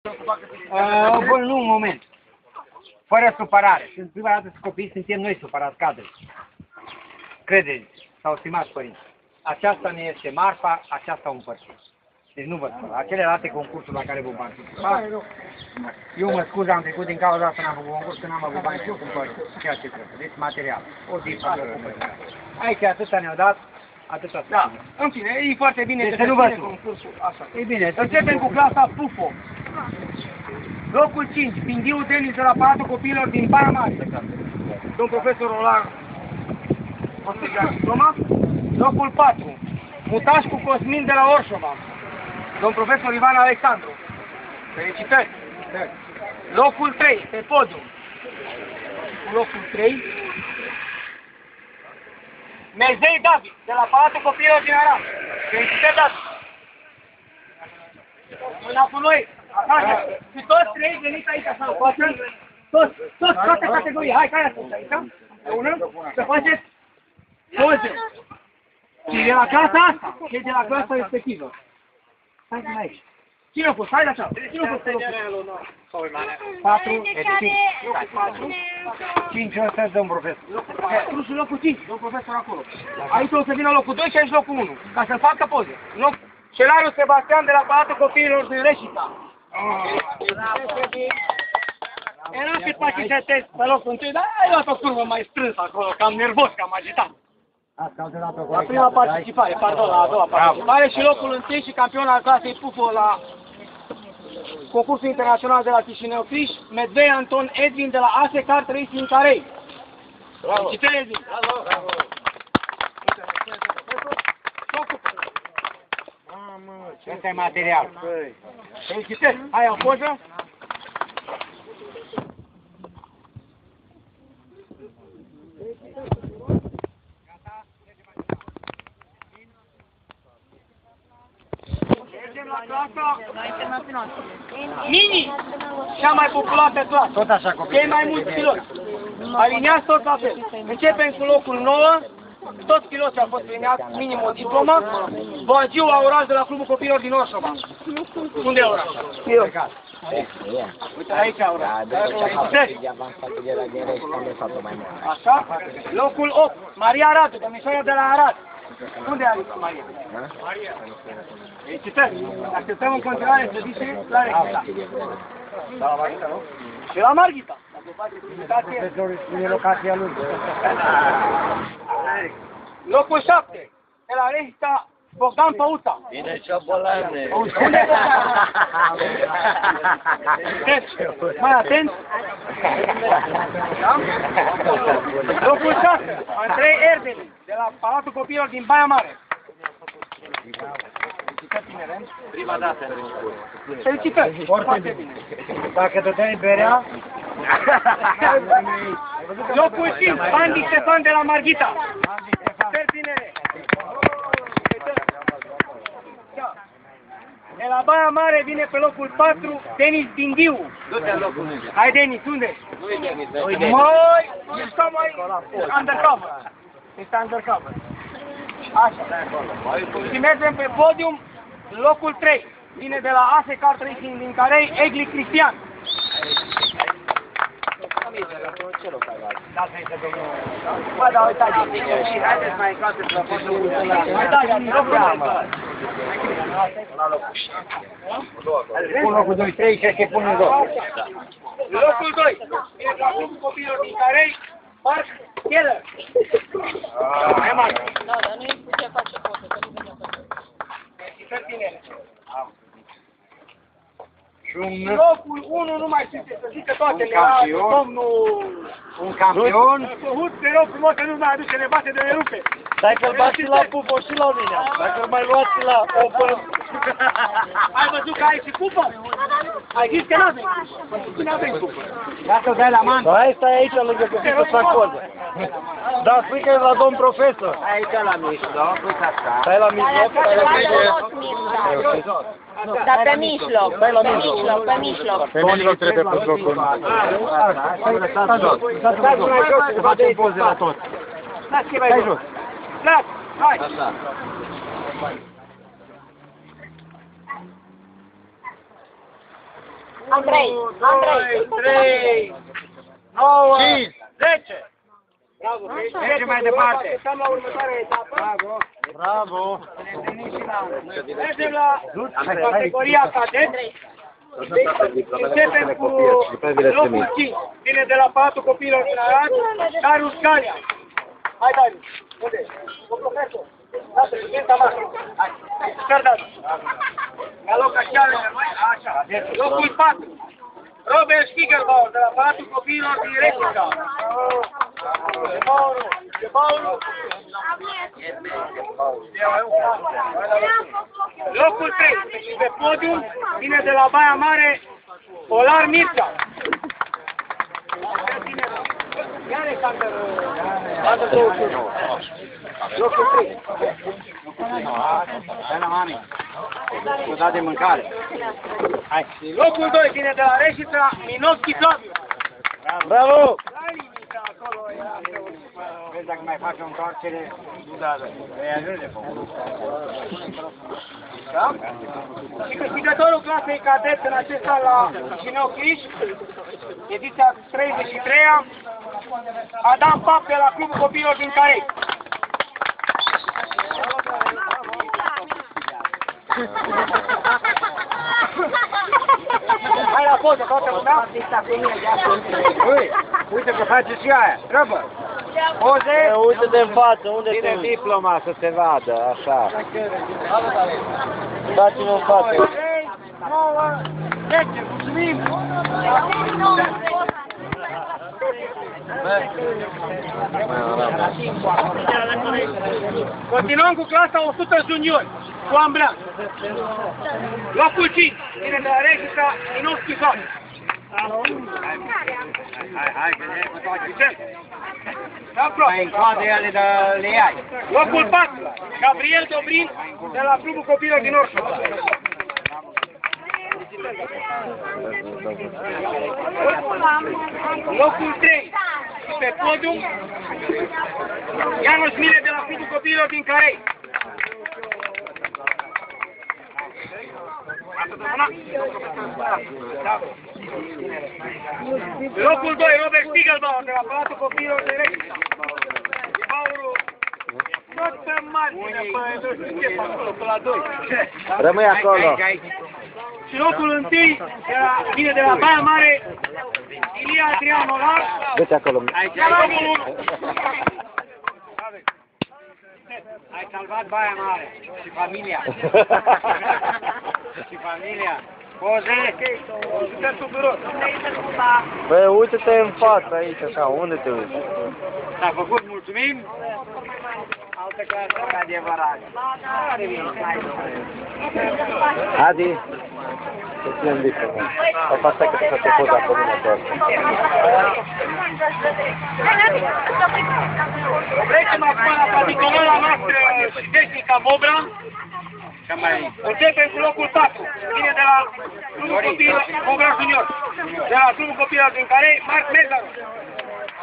Nu, un moment. Fără supărare. Când prima dată copii, suntem noi supărați, cadre. Credeți, sau stimați părinți, aceasta ne este marfa, aceasta o împărțim. Deci nu vă spun. Celelalte concursuri la care vă participa, eu mă scuz, am trecut din cauza asta, n-am făcut concurs, că n-am avut bani și eu cumpăr ceea ce trebuie. Deci material. O zi, aici atâta ne-au dat, atâta. Da, în fine, e foarte bine deci că nu se vă ține concursul așa. E bine. Începem cu clasa PUFO. Locul 5, Pindiu Denis de la Palatul Copiilor din Baia Mare. Domn profesor Roland Toma. Locul 4, Mutașcu Cosmin de la Orșova. Domn profesor Ivan Alexandru. Felicitări! Locul 3, pe podium. Locul 3, Mezei David, de la Palatul Copiilor din Arad. Felicitări, David! Mâna cu noi! Așa, și toți trei veniți aici să facem, toate categorii. Hai, care sunt aici? Împreună, să faceți poze. Și de la clasa asta, și de la clasa respectivă. Hai că aici. Cine a fost? Hai de așa. Cine a fost pe locul? 4, 5 ăsta, domn profesor. Trusul locul 5, domn profesor acolo. Aici o să vină locul 2 și aici locul 1, ca să facă poze. Celariu Sebastian de la Palatul Copiilor din Reșița. Era cât face să test pe locul întâi, dar ai luat o curvă mai strânsă acolo, cam nervos, cam agitat. La prima participare, pardon, la a doua participare și locul întâi și campion al clasei PUFO la concursul internațional de la Chișinău Criș, Medvei Anton Edwin de la ASE Kart Racing Carei. Felicitări, Edwin! Ăsta e material. Felicitări! Hai o poză? Mergem la clasa Mini! Cea mai populată clasă. Tot așa copii. Cei mai mulți piloți. Aliniați tot la fel. Începem cu locul 9. Toți piloții au fost premiați, minim o diplomă. Boagiu Auraș de la Clubul Copiilor din Orșova. Unde e Auraș? Eu. Uite, aici Auraș. Așa. Locul 8, Maria Radu, domnișoara de la Arad. Unde are Maria? Felicitări. Așteptăm în continuare să zice la Reghita. Și la Marghita. Profesorul spune locația lui. Locul 7, de la Reghita, Bogdan Păuța. Bine, Ciobolane! Unde? Mai atent. Locul 6, Andrei Erdeli, de la Palatul Copiilor din Baia Mare. Felicitări, tinere. Prima dată. Felicitări. Foarte bine. Dacă dădeai berea... Locul 5, Andy Ștefan de la Marghita. Felicitări, tinere. De la Baia Mare vine pe locul 4 Denis Dindiu. Du-te în locul 1. Hai, Denis, unde? Nu-i Denis. Măi, ești cam mai undercover. Este undercover. Așa. Și mergem pe podium, locul 3. Vine de la ASE Kart Racing din Carei, Egli Cristian. Ce loc ai luat? Da, să domnul. Bă, da, uitați. Haideți mai încoate să vă facă un Mai dați, locul 2. Pun locul 2, 3 și se pun în 2. Locul 2. Vine de la Clubul Copiilor din Carei, Parc Keller. Mai mare. Da, dar nu-i putea face poze, că nu venea pe poze. Felicitări, tinere. Și un Locul 1 nu mai știu ce să zică toate le domnul... Un campion. Hut, te rog frumos că nu mai aduce, ne bate de ne rupe. Dacă-l bați și la Pufo și la mine. Dacă-l mai luați și la Open. Ai văzut că ai și cupă? Ai zis că n-avem cupă. Nu avem cupă. Dacă o dai la man. Hai, stai aici lângă că să fac poze. Da, spui că e la domn profesor. Aici la mijloc, uite așa. Stai la mijloc, stai la mijloc. Da, pe mijloc. Stai la mijloc. Pe mijloc. Pe mijloc trebuie pus locul. Stai jos. Stai jos să facem poze la toți. Stai jos. Las, hai. Așa. Andrei, Andrei. 3, 9, 10. Bravo, mergem mai departe. Stăm la următoarea etapă. Bravo. Bravo. Mergem la categoria cadet. Începem cu locul 5. Vine de la Palatul Copiilor din Arad, Darius Galia. Hai, Darius. Unde ești? O profesor. Lasă, prezintă mare. Hai. Super, Darius. La loc așa, așa. Locul 4. Robert Spiegelbauer, de la Palatul Copiilor din Reșița. Ce Paulu? Locul 3. Și pe podium vine de la Baia Mare Olar Mircea. Iar locul 3. Hai la mami. Cu dat de mâncare. Hai. Locul 2 vine de la Reșița, Minovski Flaviu. Bravo. Vezi dacă mai faci o întoarcere, da, îi ajunge pe Da? Și câștigătorul clasei cadet în acest an la Chișinău Cluj, ediția 33-a, Adam Pap de la Clubul Copiilor din Carei. Hai la poză, toată lumea. Uite că face și aia, treabă. Poze. Uite-te în față, unde Ține sunt? diploma să se vadă, așa. Dați-mă în față. 3, 9, 10, mulțumim! Continuăm cu clasa 100 juniori, cu Amblan. Locul 5, vine de la Reșița, Minovski Flaviu. Hai, că ne cu toate. Mai în coadă ele de le iai. Locul 4, Gabriel Dobrin, de la Clubul Copiilor din Orșov. Locul 3, pe podium, Ianuș Mile de la Clubul Copiilor din Carei. Locul 2, Robert Spiegelbauer, de la Palatul Copiilor din Reșița. Aurul, tot pe margine, nu știu ce fac acolo, pe la 2. Rămâi acolo. Și locul 1 vine de la Baia Mare, Ilia Adrian Olar. Du-te acolo. Locul 1. Ai salvat Baia Mare și familia. Și familia. Poze. Suntem tuturor. Băi, uite-te în față aici, așa, unde te uiți? S-a făcut, mulțumim. Altă clasă, adevărat. Adi, să fie un diplă. Asta stai că te face poza acolo în acolo. Trecem acum la particola noastră și tehnica Mobra. Începem cu locul 4. Vine de la Clubul Copiilor, Mobra Junior. De la Clubul Copiilor din Carei, Marc Mezaru.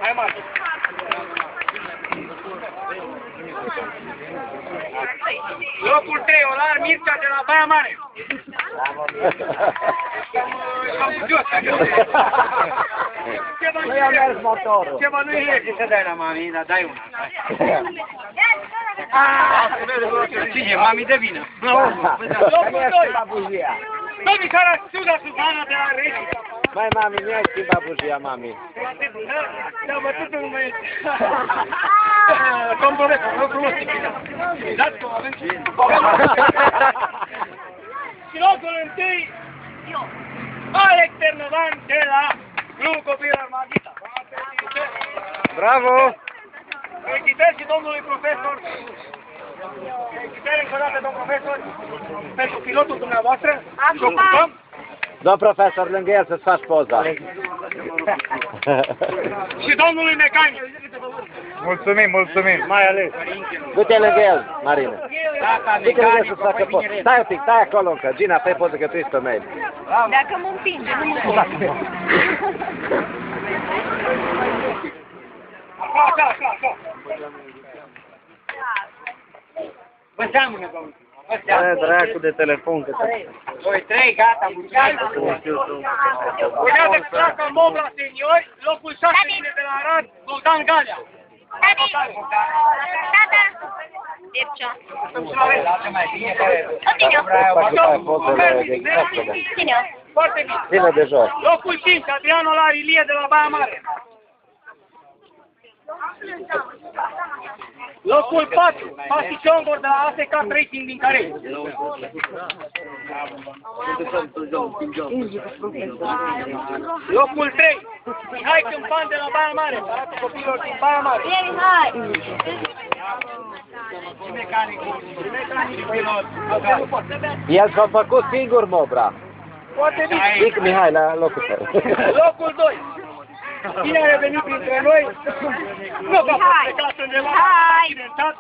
Hai, Marc. Locul 3, Olar Mircea de la Baia Mare. Nu i-a mers motorul. Ce bănuie e? Ce să dai la mami, dar dai una. Cine? Mami de vină. Locul 2. Domnișoara Ciuda Suzana de la Reșița. Mai, mami, nu ai schimbat bujia, mami. Da, bătut în mâine. Comprometă, nu frumos. Dați că avem și... Și locul 1, Alex Ternovan de la Clubul Copiilor Marghita. Bravo! Felicitări și domnului profesor. Felicitări încă o dată, domn profesor, pentru pilotul dumneavoastră. Domn profesor, lângă el să-ți faci poza. Și domnului mecanic. Mulțumim, mulțumim, mai ales. Du-te lângă el, Marina. Du-te lângă el să-ți facă poza. Stai un pic, stai acolo încă. Gina, fai poză că tu ești pe mail. Dacă mă împinge, nu mă pot. Așa. Vă seamănă, domnule. E, dracu de telefon, că te... 2-3, gata, mulțumesc. Urmează clasa Mobra Seniori, locul 6 vine de la Arad, Bogdan Galea. Tati! Tata! Mircea. Cine-o? Foarte bine. Ține de jos. Locul 5, Adriano Larilie de la Baia Mare. Locul 4, Pasi Ciongor de la ASK Racing din Carei. Locul 3, Mihai Câmpan de la Baia Mare, Paratul Copilor din Baia Mare. El s-a făcut singur, Mobra. Foarte bine. Zic Mihai la locul tău. Locul 2. Cine a revenit printre noi? Nu că a fost plecat undeva accidentat.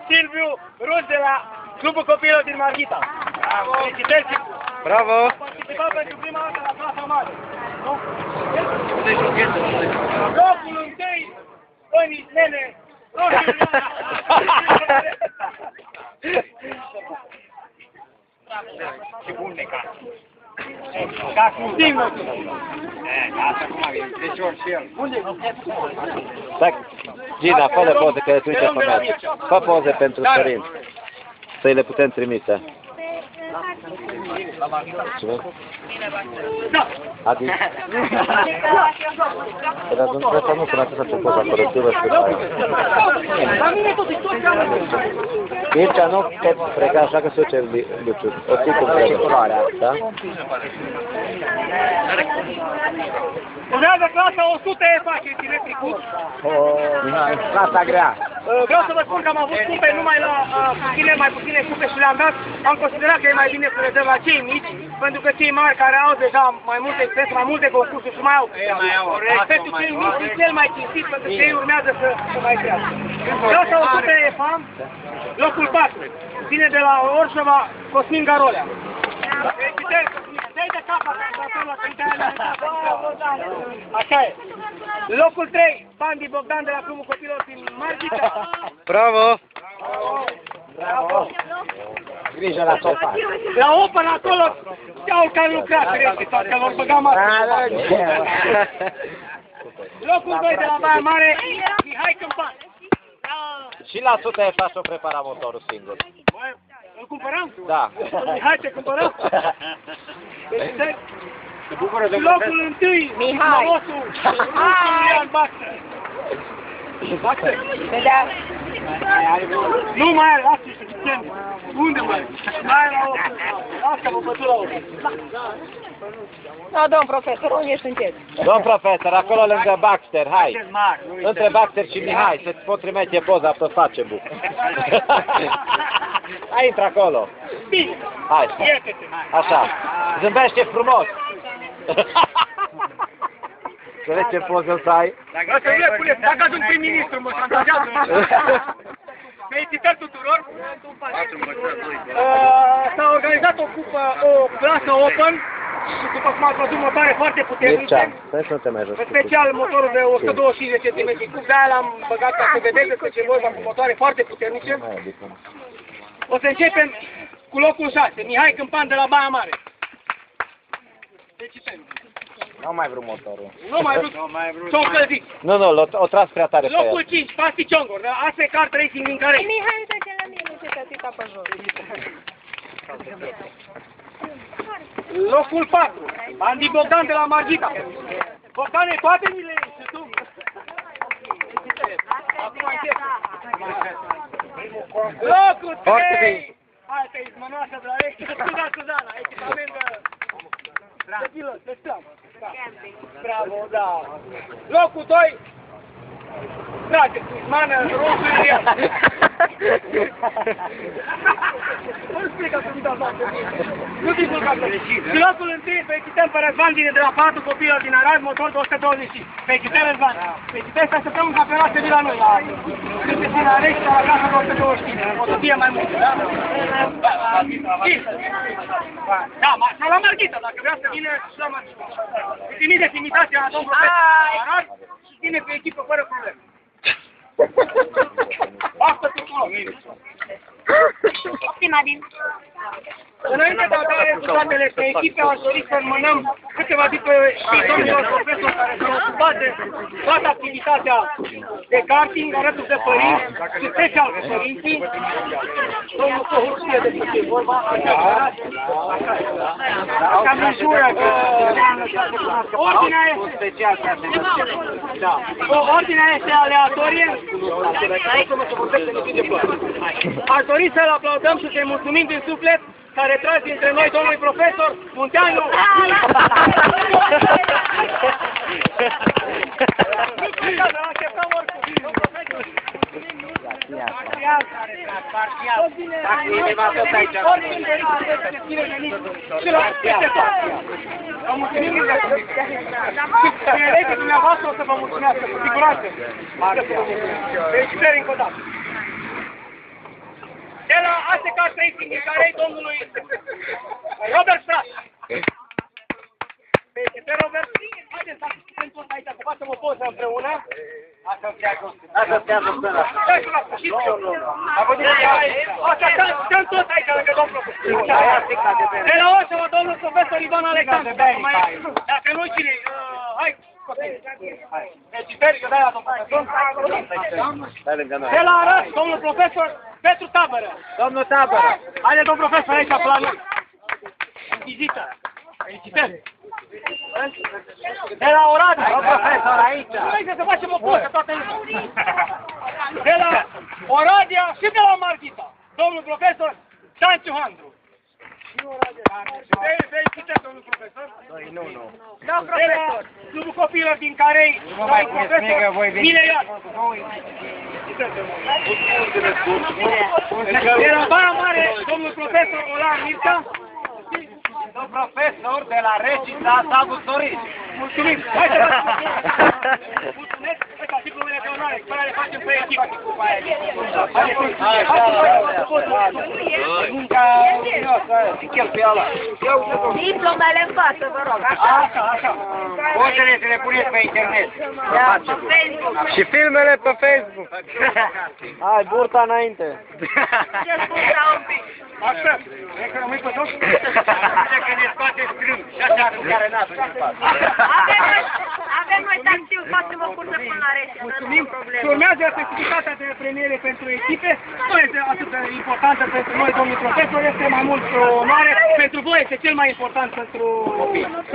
Silviu Rus de la Clubul Copilor din Marghita. Felicitări, Silviu. Bravo! A participat pentru prima dată la clasa mare. Nu? Locul 1, Bănici Nene, Roșu Ce bun de casă. ca cu singur. Asta cum avem, deci ori și el. Stai, Gina, fă de poze, că îți uite pe mea. Fă poze pentru părinți. Să-i le putem trimite. Da. Adi? Dar nu trebuie să nu până să facem poza corectivă și La mine tot e tot ce am. Mircea, nu te frega așa că se duce Luciu. O ții cum trebuie floarea, da? Urmează clasa 100 EFA, ce ține trecut. Mihai, clasa grea. Vreau să vă spun că am avut cupe numai la mai puține cupe și le-am dat. Am considerat că e mai bine să le dăm la cei mici, pentru că cei mari care au deja mai multe experiențe, mai multe concursuri și mai au. Respectul cei mici e cel mai cinstit, pentru că ei urmează să mai crească. Clasa 100 EFA, locul 4, vine de la Orșova, Cosmin Garolea. Felicitări, dai de cap acolo, că așa e. Locul 3, Bandi Bogdan de la Clubul Copilor din Marghita. Bravo! Bravo! Grijă la sofa. La Open acolo, iau care lucrat, trebuie că vor băga mare. Locul 2 de la Baia Mare, Mihai Câmpan. Și la 100 e faci o prepara motorul singur. Îl cumpărăm? Da. Mihai, ce cumpărăm? Locul 1, Mihai. Iulian Baxter. Baxter? Nu mai are, lasă și suficient. Unde mai? Mai are la 8. Lasă că vă bătu la 8. Da, domn profesor, unde sunteți? Domn profesor, acolo lângă Baxter, hai. Între Baxter și Mihai, să-ți pot trimite poza pe Facebook. Hai, intră acolo. Bine. Hai. Așa. Zâmbește frumos. Să vezi ce poză să ai. Dacă ajung prim-ministru, mă șantajează. Felicitări tuturor! S-a organizat o clasă Open și după cum ați văzut motoare foarte puternice. În special motorul de 125 cm cub, de-aia l-am băgat ca să vedeți că ce vorba cu motoare foarte puternice. O să începem cu locul 6, Mihai Câmpan de la Baia Mare. Felicitări! Nu mai vreau motorul. Nu mai vrut, s-o încălzit. Nu, o tras prea tare pe el. Locul 5, Pasti Ciongor, de la ASK Racing din Carei. Mihai, uite-te la mine, ce te-a picat pe jos. Locul 4, Bandi Bogdan de la Marghita. Bogdane, toate mi le iei și tu. Acum încep. Locul 3, altă izmănoasă de la Suzana, echipament de pilot, de stram. Bravo, da. Locul 2, Dragă, mană, roșu Ilian. Nu explică să mi-i dau bani. Nu divulga să și locul întâi, felicităm pe Răzvan de la 4 copilor din Arad, motor de 125. Felicităm, Răzvan. Felicităm să așteptăm un campionat să vii la noi, la Cântecina Alex, la casa de 125. O să fie mai mult, da? Da, sau la Marghita, dacă vrea să vină, și la Marghita. Îi trimiteți invitația la domnul profesor Arad și vine pe echipă fără probleme. Basta tuturor! Optima din. Înainte de a da rezultatele pe echipe, aș dori să înmânăm câteva dintre domnilor profesori care s-au ocupat de toată activitatea de karting alături de părinți și special de părinții. Domnul Sohur știe despre ce e vorba. Cam în jură că ordinea este aleatorie. Aș dori să-l aplaudăm și să-i mulțumim din suflet ca retras dintre noi domnului profesor Munteanu. Vă mulțumim și dumneavoastră o să vă mulțumească, cu siguranță. Felicitări încă o dată. De la ASK Racing, din care e domnului Robert Strat. Felicitări, Robert. Haideți să asistăm toți aici, să facem o poză împreună. Asta îmi pleacă. Asta te-am văzut la Stai la sfârșit. Asta stăm toți aici lângă domnul profesor. De la Oșova, domnul profesor Ivan Alexandru. Dacă nu, cine? Hai. Felicitări, eu dai la domnul profesor. De la Arad, domnul profesor Petru Tabără. Domnul Tabără. Haide, domnul profesor, aici la noi. În vizită. Felicitări. De la Oradea. Domnul profesor, aici. Hai să facem o poză, toată lumea. De la Oradea și de la Marghita. Domnul profesor Sanciu Handru. Felicitări, domnul profesor. Da, profesor. Clubul copiilor din Carei, domnul profesor Mileian. De la Baia Mare, domnul profesor Olan Mircea. Domnul profesor de la Regina Savu Sorin. Mulțumim. Hai să mulțumesc. Ăsta diplomele de onoare, pe care le facem pe echipă. Diplomele în față, vă rog. Așa. Pozele să le puneți pe internet. Și filmele pe Facebook. Hai, burta înainte. Așa. E că rămâi pe tot? Că ne scoate strâm și așa cu care n-a Avem noi taxiul, facem o cursă până la Rești. Mulțumim. Și urmează festivitatea de premiere pentru echipe. Nu este atât de importantă pentru noi, domnul profesor, este mai mult o onoare. Pentru voi este cel mai important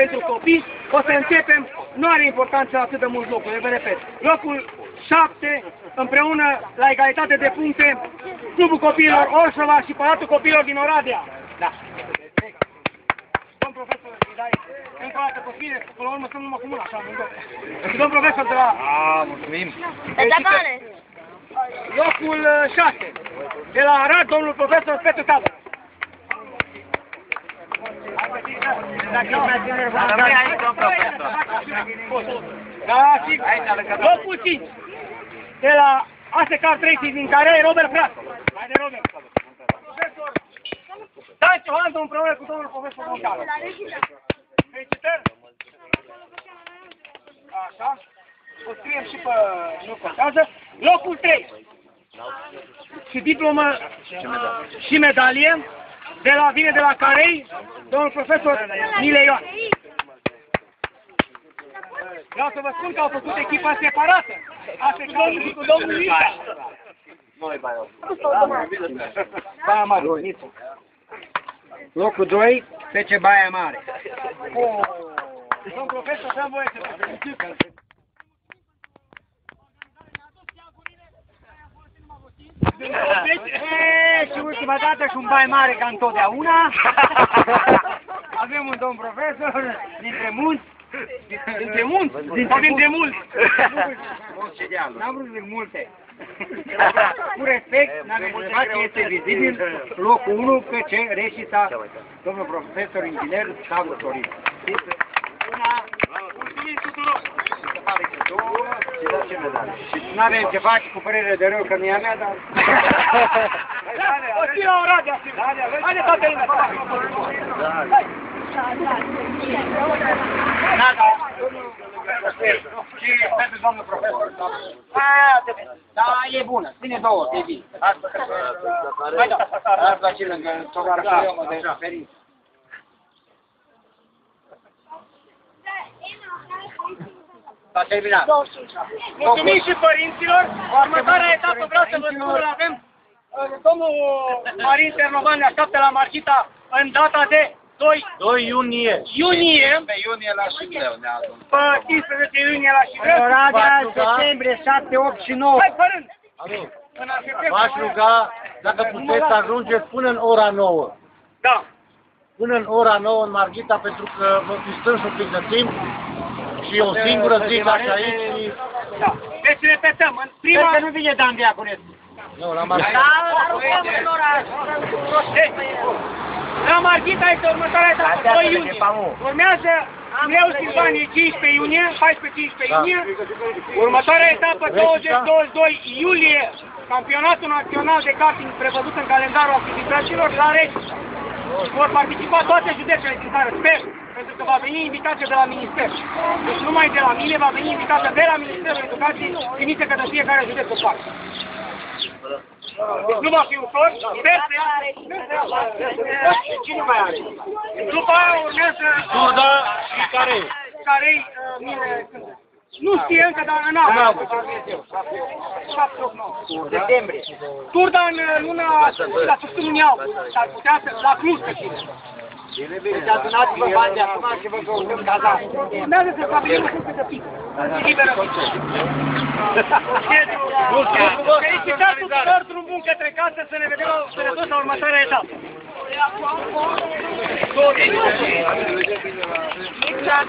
pentru copii. O să începem, nu are importanță atât de mulți locuri, vă repet. Locul 7, împreună la egalitate de puncte, Clubul Copiilor Orșova și Palatul Copiilor din Oradea. Da. Domn profesor, îi dai încă o dată pe fine, până la urmă sunt numai cu mâna, așa, amândouă. Și domn profesor de la... mulțumim. Locul 6, de la Arad, domnul profesor Petru Tabără. Locul 5, de la ASK Racing, din care e Robert Frasco. Haide, Robert. Profesor Sanciu Handru împreună cu domnul profesor Munteanu. Felicitări. Așa. O scriem și pe... nu contează. Locul 3. Și diplomă și medalie. Vine de la Carei, domnul profesor Mileian. Vreau să vă spun că au făcut echipa separată. Asta e domnul cu domnul Ita. Baia Mare, Nițu. Locul 2, FC Baia Mare. Domnul profesor, dăm voie să vă felicit. Și ultima dată și un Baia Mare ca întotdeauna. Avem un domn profesor dintre munți. Dintre munți? Sau dintre mulți? N-am vrut să zic multe. Cu respect, n-am întrebat că este vizibil locul 1, PC Reșița, domnul profesor inginer Savu Sorin. Mulțumim tuturor! Și n-avem ce face cu părere de rău, că nu e a mea, dar... O ții la Oradea! Haide, toată lumea! Și pentru domnul profesor. Da, e bună. Ține două, e bine. Hai da, asta și lângă tovarășul eu mă desferi. S-a terminat. Mulțumim și părinților. Următoarea etapă vreau să vă spun, avem domnul Marin Ternovan ne așteaptă la Marchita în data de 2 iunie. Pe iunie la Șivreu. Pe 15 iunie la Șivreu. Oradea, septembrie, 7, 8 și 9. Hai, părând! V-aș ruga, dacă puteți, ajungeți până în ora 9. Da. Până în ora 9 în Marghita, pentru că vă fi strâns un pic de timp și o singură zi ca și aici și... Da. Deci repetăm, în prima... Sper că nu vine Dan Diaconescu. Nu, la Marghita. Da, rugăm în oraș. La Marghita este următoarea etapă, 2 iunie. Urmează Leu Silvanie, 15 iunie, 14-15 iunie. Următoarea etapă, 20-22 iulie, campionatul național de karting prevăzut în calendarul activităților la Rești. Vor participa toate județele din țară, sper, pentru că va veni invitația de la Minister. Deci numai de la mine va veni invitația de la Ministerul Educației, trimite către fiecare județ o parte. Deci nu va fi ușor, sper să ia. Cine mai are? După aia urmează... Turda și Care-i mine... Nu știe încă, dar în august. 7-8-9. Septembrie. Turda în luna... la sfârșitul lunii august. S-ar putea să... la Cluj să fie. Deci adunați-vă bani de acum și vă căutăm cazare. Urmează să stabilim o sursă de pică. Liberă pică. Felicitați tuturor, drum bun către casă, să ne vedem la următoarea etapă. Exact.